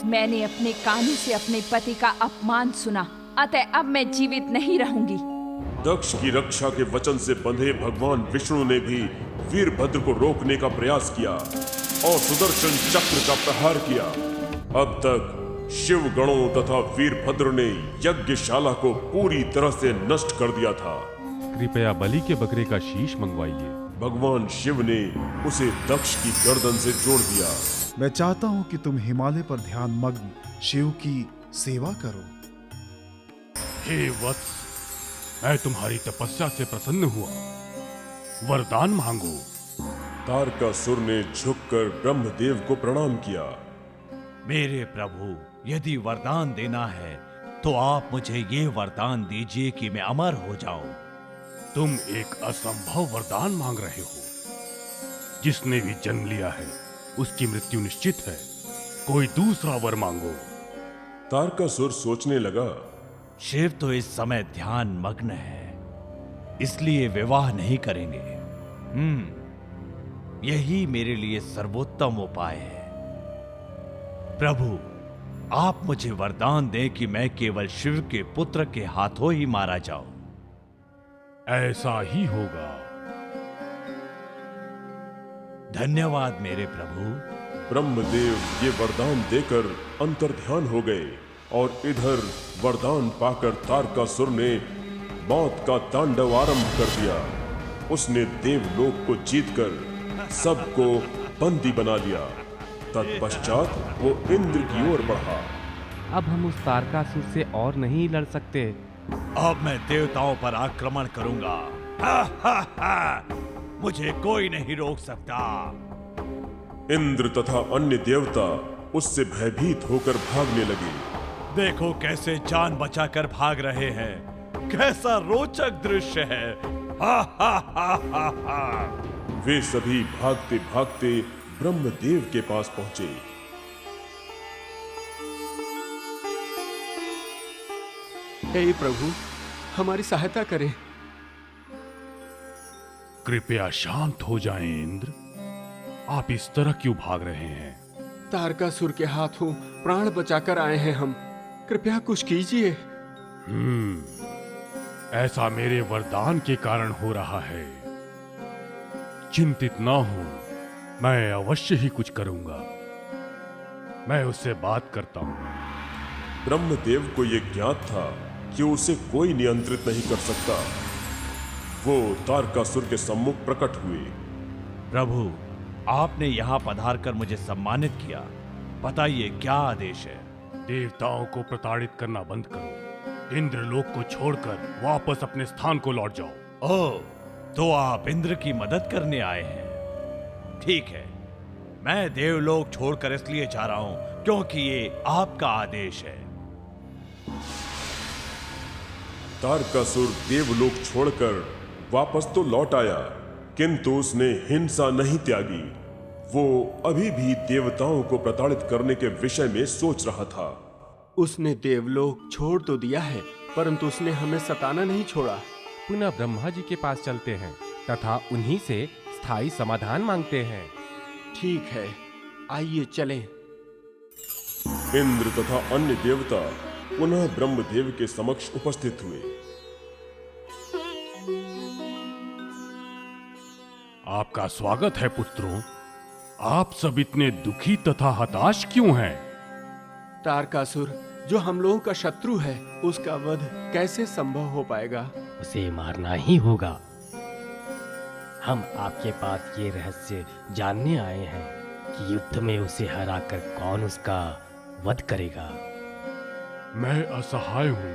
मैंने अपने कानों से अपने पति का अपमान सुना, अतः अब मैं जीवित नहीं रहूंगी। दक्ष की रक्षा के वचन से बंधे भगवान विष्णु ने भी वीरभद्र को रोकने का प्रयास किया और सुदर्शन चक्र का प्रहार किया। अब तक शिव गणों तथा वीरभद्र ने यज्ञशाला को पूरी तरह से नष्ट कर दिया था। कृपया बलि के बकरे का शीश मंगवाइए। भगवान शिव ने उसे दक्ष की गर्दन से जोड़ दिया। मैं चाहता हूं कि तुम हिमालय पर ध्यान मग्न शिव की सेवा करो। हे वत्स, मैं तुम्हारी तपस्या से प्रसन्न हुआ, वरदान मांगो। तारकासुर ने झुककर ब्रह्मदेव को प्रणाम किया। मेरे प्रभु, यदि वरदान देना है तो आप मुझे ये वरदान दीजिए कि मैं अमर हो जाऊं। तुम एक असंभव वरदान मांग रहे हो। जिसने भी जन्म लिया है उसकी मृत्यु निश्चित है। कोई दूसरा वर मांगो। तारकासुर सोचने लगा। शिव तो इस समय ध्यान मग्न है, इसलिए विवाह नहीं करेंगे। यही मेरे लिए सर्वोत्तम उपाय है। प्रभु, आप मुझे वरदान दें कि मैं केवल शिव के पुत्र के हाथों ही मारा जाऊं। ऐसा ही होगा। धन्यवाद मेरे प्रभु। ब्रह्मदेव ये वरदान देकर अंतर्ध्यान हो गए और इधर वरदान पाकर तारकासुर ने मौत का तांडव आरंभ कर दिया। उसने देवलोक को जीतकर सबको बंदी बना लिया। तत्पश्चात वो इंद्र की ओर बढ़ा। अब हम उस तारकासुर से और नहीं लड़ सकते। अब मैं देवताओं पर आक्रमण करूंगा। मुझे कोई नहीं रोक सकता। इंद्र तथा अन्य देवता उससे भयभीत होकर भागने लगे। देखो कैसे जान बचाकर भाग रहे हैं। कैसा रोचक दृश्य है। वे सभी भागते भागते ब्रह्मदेव के पास पहुंचे। हे प्रभु, हमारी सहायता करें। कृपया शांत हो जाएं इंद्र। आप इस तरह क्यों भाग रहे हैं? तारकासुर के हाथों प्राण बचाकर आए हैं हम। कृपया कुछ कीजिए। ऐसा मेरे वरदान के कारण हो रहा है। चिंतित ना हो, मैं अवश्य ही कुछ करूंगा। मैं उससे बात करता हूं। ब्रह्मदेव को यह ज्ञात था कि उसे कोई नियंत्रित नहीं कर सकता। वो तारकासुर के सम्मुख प्रकट हुए। प्रभु, आपने यहाँ पधार कर मुझे सम्मानित किया। बताइए क्या आदेश है? देवताओं को प्रताड़ित करना बंद करो। इंद्रलोक को छोड़कर वापस अपने स्थान को लौट जाओ। ओह, तो आप इंद्र की मदद करने आए हैं। ठीक है, मैं देवलोक छोड़कर इसलिए जा रहा हूं क्योंकि ये आपका आदेश है। तारकासुर देवलोक छोड़कर वापस तो लौट आया, किंतु उसने हिंसा नहीं त्यागी। वो अभी भी देवताओं को प्रताड़ित करने के विषय में सोच रहा था। उसने देवलोक छोड़ तो दिया है, परंतु उसने हमें सताना नहीं छोड़ा। पुनः ब्रह्मा जी के पास चलते हैं तथा उन्हीं से स्थायी समाधान मांगते हैं। ठीक है, आइए चलें। इंद्र तथा अन्य देवता पुनः ब्रह्मदेव के समक्ष उपस्थित हुए। आपका स्वागत है पुत्रों। आप सब इतने दुखी तथा हताश क्यों हैं? तारकासुर जो हम लोगों का शत्रु है, उसका वध कैसे संभव हो पाएगा? उसे मारना ही होगा। हम आपके पास ये रहस्य जानने आए हैं कि युद्ध में उसे हराकर कौन उसका वध करेगा। मैं असहाय हूं।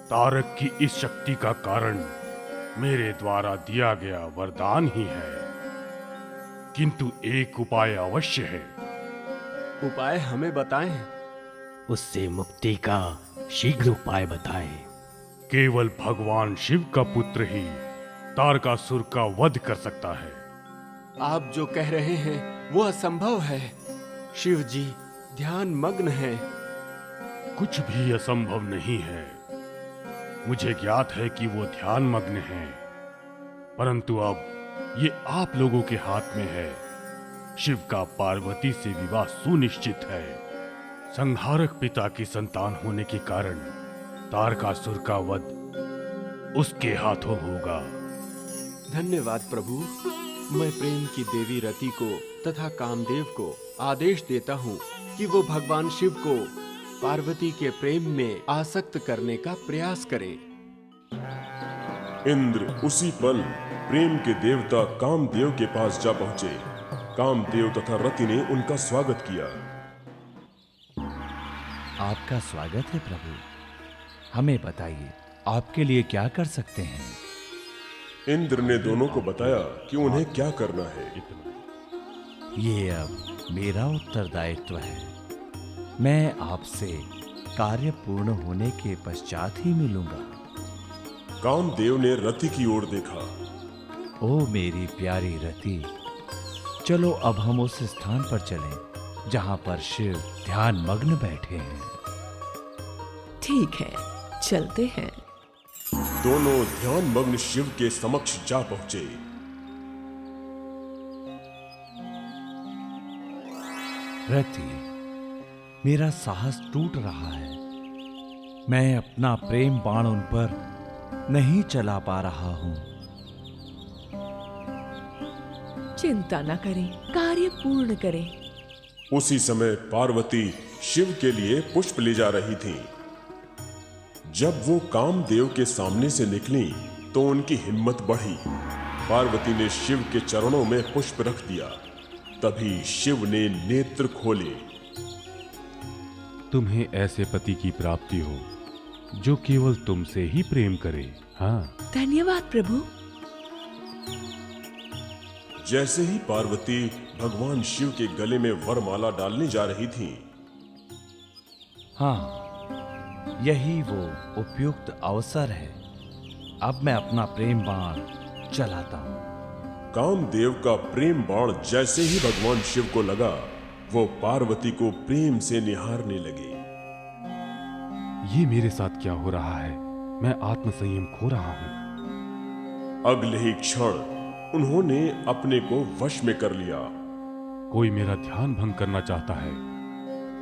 तारक की इस शक्ति का कारण मेरे द्वारा दिया गया वरदान ही है, किंतु एक उपाय अवश्य है। उपाय हमें बताएं। उससे मुक्ति का शीघ्र उपाय बताएं। केवल भगवान शिव का पुत्र ही तारकासुर का वध कर सकता है। आप जो कह रहे हैं वो असंभव है। शिव जी ध्यान मग्न है। कुछ भी असंभव नहीं है। मुझे ज्ञात है कि वो ध्यान मग्न हैं, परंतु अब ये आप लोगों के हाथ में है। शिव का पार्वती से विवाह सुनिश्चित है। संहारक पिता की संतान होने के कारण तारकासुर का वध उसके हाथों होगा। धन्यवाद प्रभु। मैं प्रेम की देवी रति को तथा कामदेव को आदेश देता हूँ कि वो भगवान शिव को पार्वती के प्रेम में आसक्त करने का प्रयास करे। इंद्र उसी पल प्रेम के देवता कामदेव के पास जा पहुंचे। कामदेव तथा रति ने उनका स्वागत किया। आपका स्वागत है प्रभु। हमें बताइए आपके लिए क्या कर सकते हैं। इंद्र ने दोनों को बताया कि उन्हें क्या करना है। ये अब मेरा उत्तरदायित्व है। मैं आपसे कार्य पूर्ण होने के पश्चात ही मिलूंगा। कामदेव ने रति की ओर देखा। ओ मेरी प्यारी रति, चलो अब हम उस स्थान पर चलें जहां पर शिव ध्यान मग्न बैठे हैं। ठीक है, चलते हैं। दोनों ध्यान मग्न शिव के समक्ष जा पहुंचे। रति, मेरा साहस टूट रहा है। मैं अपना प्रेम बाण उन पर नहीं चला पा रहा हूं। चिंता न करें, कार्य पूर्ण करें। उसी समय पार्वती शिव के लिए पुष्प ले जा रही थीं। जब वो कामदेव के सामने से निकली तो उनकी हिम्मत बढ़ी। पार्वती ने शिव के चरणों में पुष्प रख दिया। तभी शिव ने नेत्र खोले। तुम्हें ऐसे पति की प्राप्ति हो जो केवल तुमसे ही प्रेम करे। हाँ, धन्यवाद प्रभु। जैसे ही पार्वती भगवान शिव के गले में वरमाला डालने जा रही थी, हाँ, यही वो उपयुक्त अवसर है। अब मैं अपना प्रेम बाण चलाता हूं। कामदेव का प्रेम बाण जैसे ही भगवान शिव को लगा, वो पार्वती को प्रेम से निहारने लगे। ये मेरे साथ क्या हो रहा है? मैं आत्मसंयम खो रहा हूं। अगले ही क्षण उन्होंने अपने को वश में कर लिया। कोई मेरा ध्यान भंग करना चाहता है।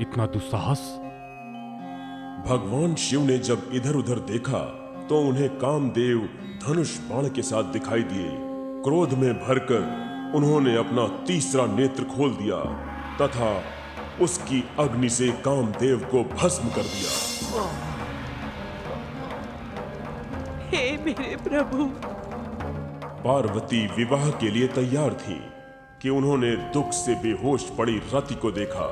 इतना दुस्साहस! भगवान शिव ने जब इधर उधर देखा तो उन्हें कामदेव धनुष बाण के साथ दिखाई दिए। क्रोध में भरकर उन्होंने अपना तीसरा नेत्र खोल दिया तथा उसकी अग्नि से कामदेव को भस्म कर दिया। हे मेरे प्रभु! पार्वती विवाह के लिए तैयार थी कि उन्होंने दुख से बेहोश पड़ी रति को देखा।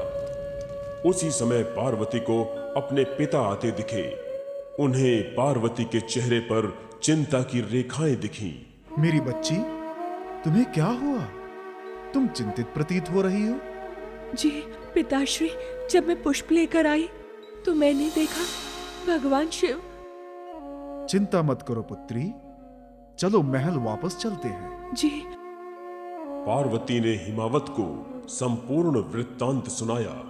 उसी समय पार्वती को अपने पिता आते दिखे। उन्हें पार्वती के चेहरे पर चिंता की रेखाएं दिखीं। मेरी बच्ची, तुम्हें क्या हुआ? तुम चिंतित प्रतीत हो रही हो। जी पिताश्री, जब मैं पुष्प लेकर आई तो मैंने देखा भगवान शिव। चिंता मत करो पुत्री, चलो महल वापस चलते हैं। जी। पार्वती ने हिमावत को संपूर्ण वृत्तांत सुनाया।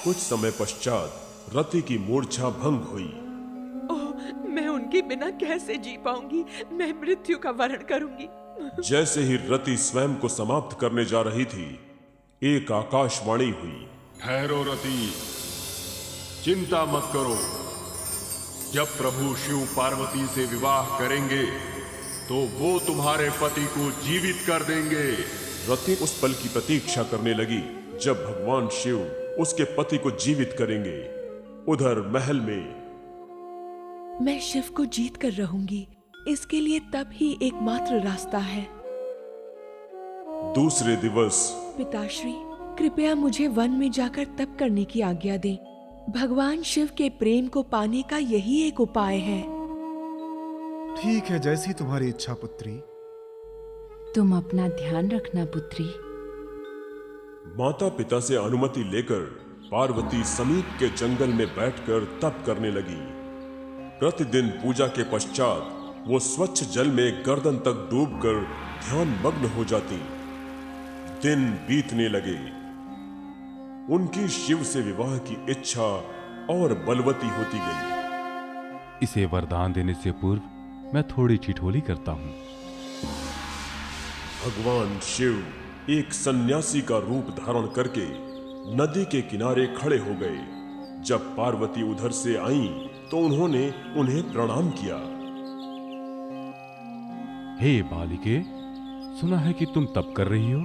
कुछ समय पश्चात रति की मूर्छा भंग हुई। ओह, मैं उनके बिना कैसे जी पाऊंगी? मैं मृत्यु का वरण करूंगी। जैसे ही रति स्वयं को समाप्त करने जा रही थी, एक आकाशवाणी हुई। ठहरो रति, चिंता मत करो। जब प्रभु शिव पार्वती से विवाह करेंगे तो वो तुम्हारे पति को जीवित कर देंगे। रति उस पल की प्रतीक्षा करने लगी जब भगवान शिव उसके पति को जीवित करेंगे। उधर महल में मैं शिव को जीत कर रहूंगी। इसके लिए तब ही एकमात्र रास्ता है। दूसरे दिवस पिताश्री, कृपया मुझे वन में जाकर तप करने की आज्ञा दें। भगवान शिव के प्रेम को पाने का यही एक उपाय है। ठीक है, जैसी तुम्हारी इच्छा पुत्री। तुम अपना ध्यान रखना पुत्री। माता पिता से अनुमति लेकर पार्वती समीप के जंगल में बैठकर तप करने लगी। प्रतिदिन पूजा के पश्चात वो स्वच्छ जल में गर्दन तक डूबकर ध्यान मग्न हो जाती। दिन बीतने लगे। उनकी शिव से विवाह की इच्छा और बलवती होती गई। इसे वरदान देने से पूर्व मैं थोड़ी ठिठोली करता हूं। भगवान शिव एक सन्यासी का रूप धारण करके नदी के किनारे खड़े हो गए। जब पार्वती उधर से आईं, तो उन्होंने उन्हें प्रणाम किया। हे बालिके, सुना है कि तुम तप कर रही हो।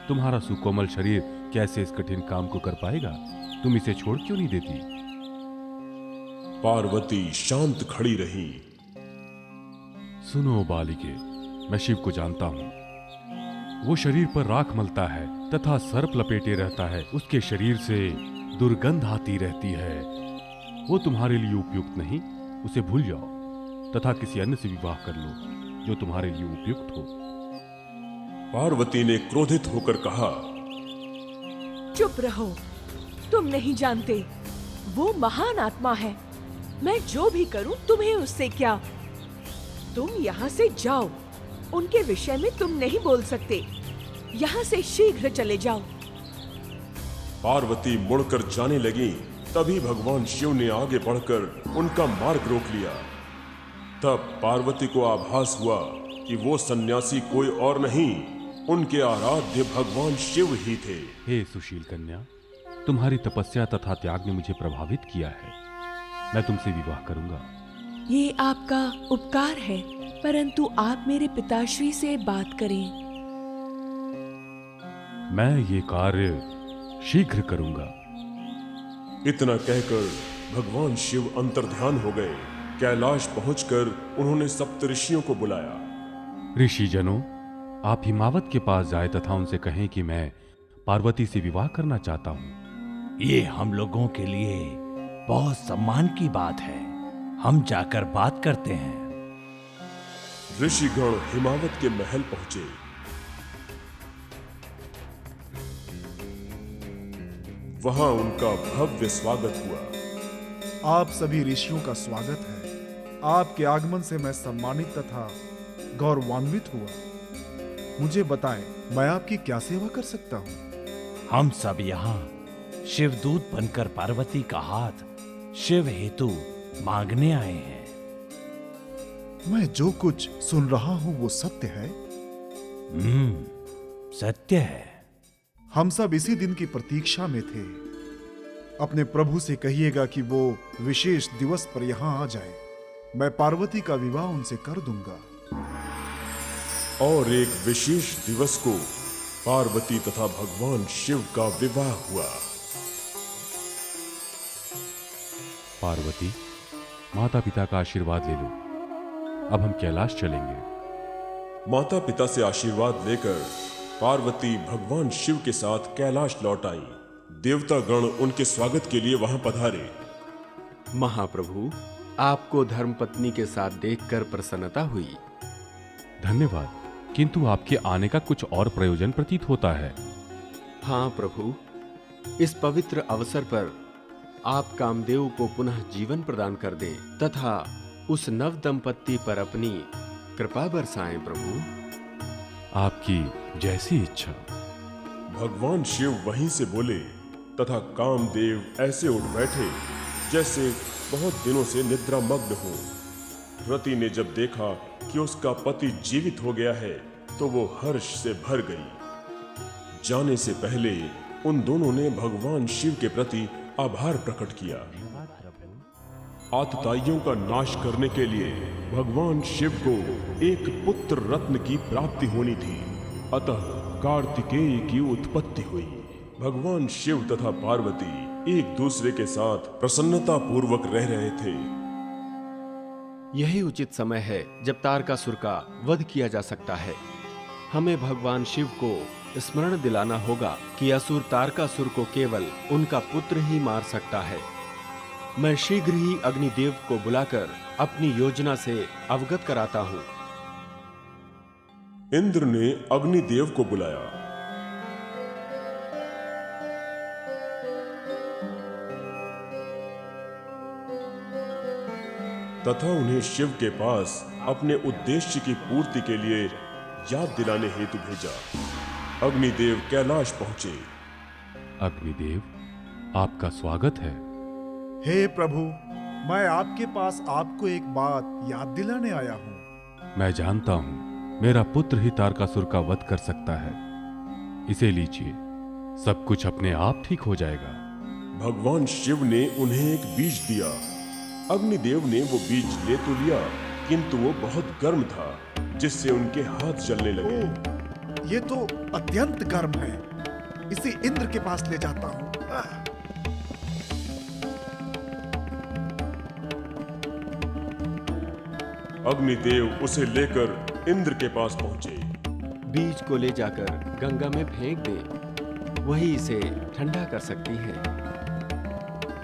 तुम्हारा सुकोमल शरीर कैसे इस कठिन काम को कर पाएगा? तुम इसे छोड़ क्यों नहीं देती? पार्वती शांत खड़ी रही। सुनो बालिके, मैं शिव को जानता हूं। वो शरीर पर राख मलता है तथा सर्प लपेटे रहता है। उसके शरीर से दुर्गंध आती रहती है। वो तुम्हारे लिए उपयुक्त नहीं। उसे भूल जाओ तथा किसी अन्य से विवाह कर लो जो तुम्हारे लिए उपयुक्त हो। पार्वती ने क्रोधित होकर कहा, चुप रहो, तुम नहीं जानते, वो महान आत्मा है। मैं जो भी करूं तुम्हें उससे क्या। तुम यहाँ से जाओ, उनके विषय में तुम नहीं बोल सकते। यहाँ से शीघ्र चले जाओ। पार्वती मुड़कर जाने लगी। तभी भगवान शिव ने आगे बढ़कर उनका मार्ग रोक लिया। तब पार्वती को आभास हुआ कि वो सन्यासी कोई और नहीं, उनके आराध्य भगवान शिव ही थे। हे सुशील कन्या, तुम्हारी तपस्या तथा त्याग ने मुझे प्रभावित किया है। मैं तुमसे विवाह करूंगा। ये आपका उपकार है, परंतु आप मेरे पिताश्री से बात करें। मैं ये कार्य शीघ्र करूंगा। इतना कहकर भगवान शिव अंतर्ध्यान हो गए। कैलाश पहुंचकर उन्होंने सप्तऋषियों को बुलाया। ऋषि जनों, आप हिमावत के पास जाए तथा उनसे कहें कि मैं पार्वती से विवाह करना चाहता हूं। ये हम लोगों के लिए बहुत सम्मान की बात है। हम जाकर बात करते हैं। ऋषिगण हिमावत के महल पहुंचे। वहां उनका भव्य स्वागत हुआ। आप सभी ऋषियों का स्वागत है। आपके आगमन से मैं सम्मानित तथा गौरवान्वित हुआ। मुझे बताएं, मैं आपकी क्या सेवा कर सकता हूं? हम सब यहाँ शिवदूत बनकर पार्वती का हाथ शिव हेतु मांगने आए हैं। मैं जो कुछ सुन रहा हूं वो सत्य है? सत्य है। हम सब इसी दिन की प्रतीक्षा में थे। अपने प्रभु से कहिएगा कि वो विशेष दिवस पर यहाँ आ जाए। मैं पार्वती का विवाह उनसे कर दूंगा। और एक विशेष दिवस को पार्वती तथा भगवान शिव का विवाह हुआ। पार्वती, माता पिता का आशीर्वाद ले लो। अब हम कैलाश चलेंगे। माता पिता से आशीर्वाद लेकर पार्वती भगवान शिव के साथ कैलाश लौट आई। देवता गण उनके स्वागत के लिए वहां पधारे। महाप्रभु, आपको धर्मपत्नी के साथ देखकर प्रसन्नता हुई। धन्यवाद, किंतु आपके आने का कुछ और प्रयोजन प्रतीत होता है। हाँ प्रभु, इस पवित्र अवसर पर आप कामदेव को पुनः जीवन प्रदान कर दे तथा उस नव दंपत्ति पर अपनी कृपा बरसाएं प्रभु। आपकी जैसी इच्छा। भगवान शिव वहीं से बोले तथा कामदेव ऐसे उठ बैठे जैसे बहुत दिनों से निद्रा मग्न हो। रति ने जब देखा कि उसका पति जीवित हो गया है तो वो हर्ष से भर गई। जाने से पहले उन दोनों ने भगवान शिव के प्रति आभार प्रकट किया। आतताइयों का नाश करने के लिए भगवान शिव को एक पुत्र रत्न की प्राप्ति होनी थी, अतः कार्तिकेय की उत्पत्ति हुई। भगवान शिव तथा पार्वती एक दूसरे के साथ प्रसन्नता पूर्वक रह रहे थे। यही उचित समय है जब तारकासुर का वध किया जा सकता है। हमें भगवान शिव को स्मरण दिलाना होगा कि असुर तारकासुर को केवल उनका पुत्र ही मार सकता है। मैं शीघ्र ही अग्निदेव को बुलाकर अपनी योजना से अवगत कराता हूँ। इंद्र ने अग्निदेव को बुलाया। तथा उन्हें शिव के पास अपने उद्देश्य की पूर्ति के लिए याद दिलाने हेतु भेजा। अग्निदेव कैलाश पहुंचे। अग्निदेव, आपका स्वागत है। हे प्रभु, मैं आपके पास आपको एक बात याद दिलाने आया हूँ। मैं जानता हूं मेरा पुत्र ही तारकासुर का वध कर सकता है। इसे लीजिए, सब कुछ अपने आप ठीक हो जाएगा। भगवान शिव ने उन्हें एक बीज दिया। अग्निदेव ने वो बीज ले तो लिया, किंतु वो बहुत गर्म था, जिससे उनके हाथ जलने लगे। ओह, ये तो अत्यंत गर्म है। इसे इंद्र के पास ले जाता हूँ। अग्निदेव उसे लेकर इंद्र के पास पहुंचे। बीज को ले जाकर गंगा में फेंक दे, वही इसे ठंडा कर सकती है।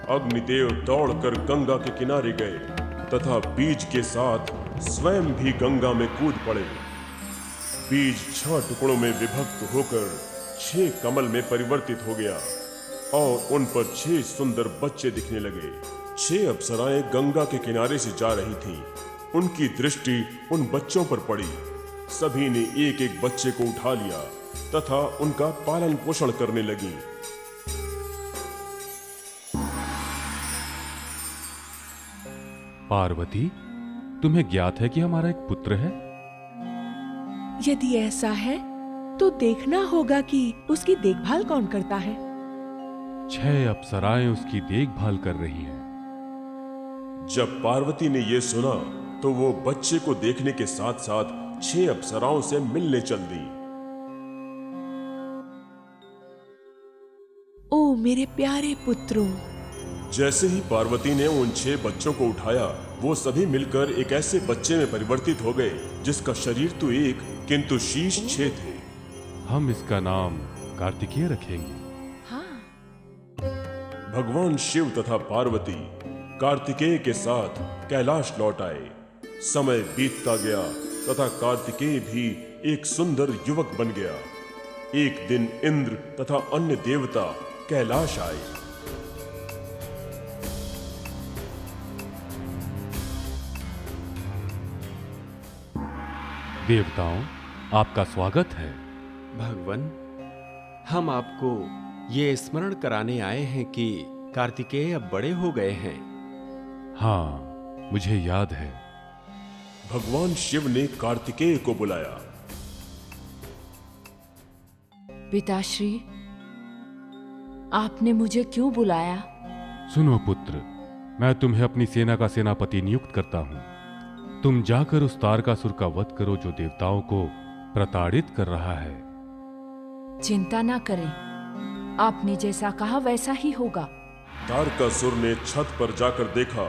अग्निदेव दौड़कर गंगा के किनारे गए तथा बीज के साथ स्वयं भी गंगा में कूद पड़े। बीज 6 टुकड़ों में विभक्त होकर 6 कमल में परिवर्तित हो गया और उन पर 6 सुंदर बच्चे दिखने लगे। 6 अप्सराएं गंगा के किनारे से जा रही थीं। उनकी दृष्टि उन बच्चों पर पड़ी। सभी ने एक एक बच्चे को उठा लिया तथा उनका पालन पोषण करने लगी। पार्वती, तुम्हें ज्ञात है कि हमारा एक पुत्र है? यदि ऐसा है तो देखना होगा कि उसकी देखभाल कौन करता है। 6 अप्सराएं उसकी देखभाल कर रही हैं। जब पार्वती ने यह सुना तो वो बच्चे को देखने के साथ साथ 6 अप्सराओं से मिलने चल दी। ओ मेरे प्यारे पुत्रों! जैसे ही पार्वती ने उन 6 बच्चों को उठाया, वो सभी मिलकर एक ऐसे बच्चे में परिवर्तित हो गए जिसका शरीर तो एक किंतु शीश 6 थे। हम इसका नाम कार्तिकेय रखेंगे। हाँ। भगवान शिव तथा पार्वती कार्तिकेय के साथ कैलाश लौट आए। समय बीतता गया तथा कार्तिकेय भी एक सुंदर युवक बन गया। एक दिन इंद्र तथा अन्य देवता कैलाश आए। देवताओं, आपका स्वागत है। भगवान, हम आपको ये स्मरण कराने आए हैं कि कार्तिकेय अब बड़े हो गए हैं। हाँ, मुझे याद है। भगवान शिव ने कार्तिकेय को बुलाया। पिताश्री, आपने मुझे क्यों बुलाया? सुनो पुत्र, मैं तुम्हें अपनी सेना का सेनापति नियुक्त करता हूँ। तुम जाकर उस तारकासुर का वध करो जो देवताओं को प्रताड़ित कर रहा है। चिंता ना करें, आपने जैसा कहा वैसा ही होगा। तारकासुर ने छत पर जाकर देखा,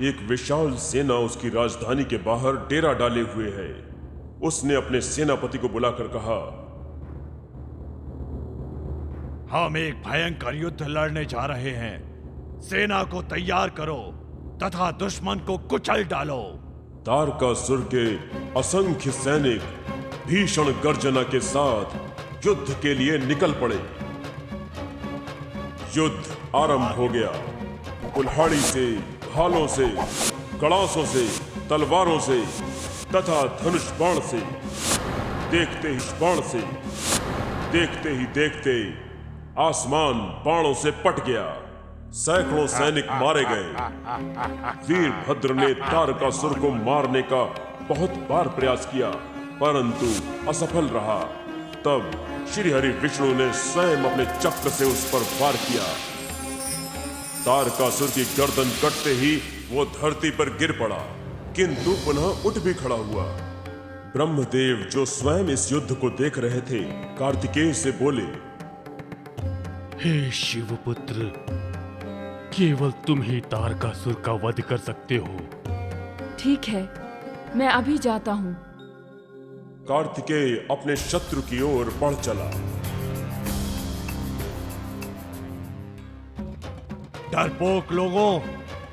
एक विशाल सेना उसकी राजधानी के बाहर डेरा डाले हुए है। उसने अपने सेनापति को बुलाकर कहा, हम एक भयंकर युद्ध लड़ने जा रहे हैं। सेना को तैयार करो तथा दुश्मन को कुचल डालो। तारकासुर के असंख्य सैनिक भीषण गर्जना के साथ युद्ध के लिए निकल पड़े। युद्ध आरंभ हो गया। कुल्हाड़ी से, भालों से, कड़ासों से, तलवारों से तथा धनुष बाण से, देखते ही बाण से, देखते ही देखते आसमान बाणों से पट गया। सैकड़ों सैनिक मारे गए। वीरभद्र ने तारकासुर को मारने का बहुत बार प्रयास किया, परंतु असफल रहा। तब श्री हरि विष्णु ने स्वयं अपने चक्र से उस पर वार किया। तारकासुर की गर्दन कटते ही वो धरती पर गिर पड़ा, किंतु पुनः उठ भी खड़ा हुआ। ब्रह्मदेव, जो स्वयं इस युद्ध को देख रहे थे, कार्तिकेय से बोले, हे शिवपुत्र, केवल तुम ही तारकासुर का वध कर सकते हो। ठीक है, मैं अभी जाता हूँ। कार्तिकेय अपने शत्रु की ओर बढ़ चला। डरपोक लोगों,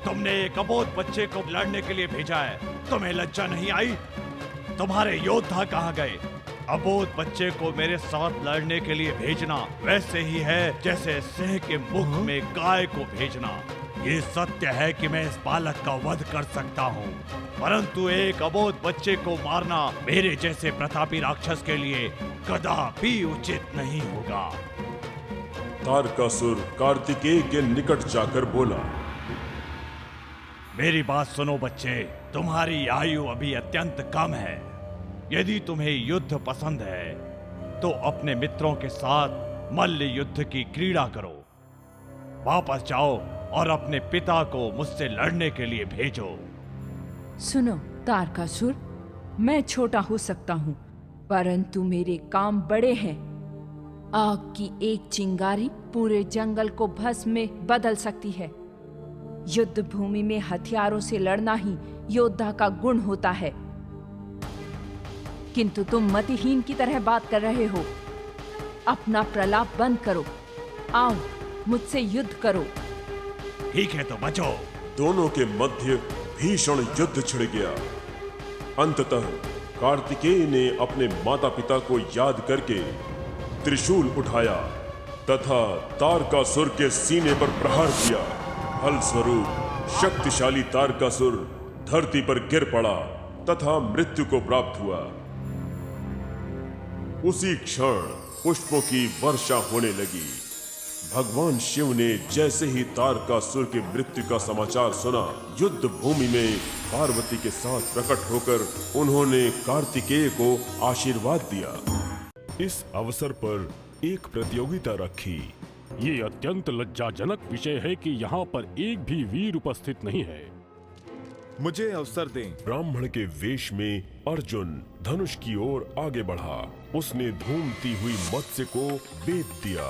तुमने एक अबोध बच्चे को लड़ने के लिए भेजा है। तुम्हें लज्जा नहीं आई? तुम्हारे योद्धा कहाँ गए? अबोध बच्चे को मेरे साथ लड़ने के लिए भेजना वैसे ही है जैसे सिंह के मुख में गाय को भेजना। ये सत्य है कि मैं इस बालक का वध कर सकता हूँ, परंतु एक अबोध बच्चे को मारना मेरे जैसे प्रतापी राक्षस के लिए कदापि उचित नहीं होगा। तारकासुर कार्तिकेय के निकट जाकर बोला, मेरी बात सुनो बच्चे, तुम्हारी आयु अभी अत्यंत कम है। यदि तुम्हें युद्ध पसंद है तो अपने मित्रों के साथ मल्ल युद्ध की क्रीड़ा करो। वापस जाओ और अपने पिता को मुझसे लड़ने के लिए भेजो। सुनो तारकासुर, मैं छोटा हो सकता हूँ, परंतु मेरे काम बड़े हैं। आग की एक चिंगारी पूरे जंगल को भस्म में बदल सकती है। युद्ध भूमि में हथियारों से लड़ना ही योद्धा का गुण होता है। किंतु तुम मतिहीन की तरह बात कर रहे हो। अपना प्रलाप बंद करो। आओ, मुझसे युद्ध करो। ठीक है तो बचो। दोनों के मध्य भीषण युद्ध छिड़ गया। अंततः कार्तिकेय ने अपने माता पिता को याद करके त्रिशूल उठाया तथा तारकासुर के सीने पर प्रहार किया। फलस्वरूप शक्तिशाली तारकासुर धरती पर गिर पड़ा तथा मृत्यु को प्राप्त हुआ। उसी क्षण पुष्पों की वर्षा होने लगी। भगवान शिव ने जैसे ही तारकासुर की मृत्यु का समाचार सुना, युद्ध भूमि में पार्वती के साथ प्रकट होकर उन्होंने कार्तिकेय को आशीर्वाद दिया। इस अवसर पर एक प्रतियोगिता रखी। ये अत्यंत लज्जाजनक विषय है कि यहाँ पर एक भी वीर उपस्थित नहीं है। मुझे अवसर दें। ब्राह्मण के वेश में अर्जुन धनुष की ओर आगे बढ़ा। उसने धूमती हुई मत्स्य को बेध दिया।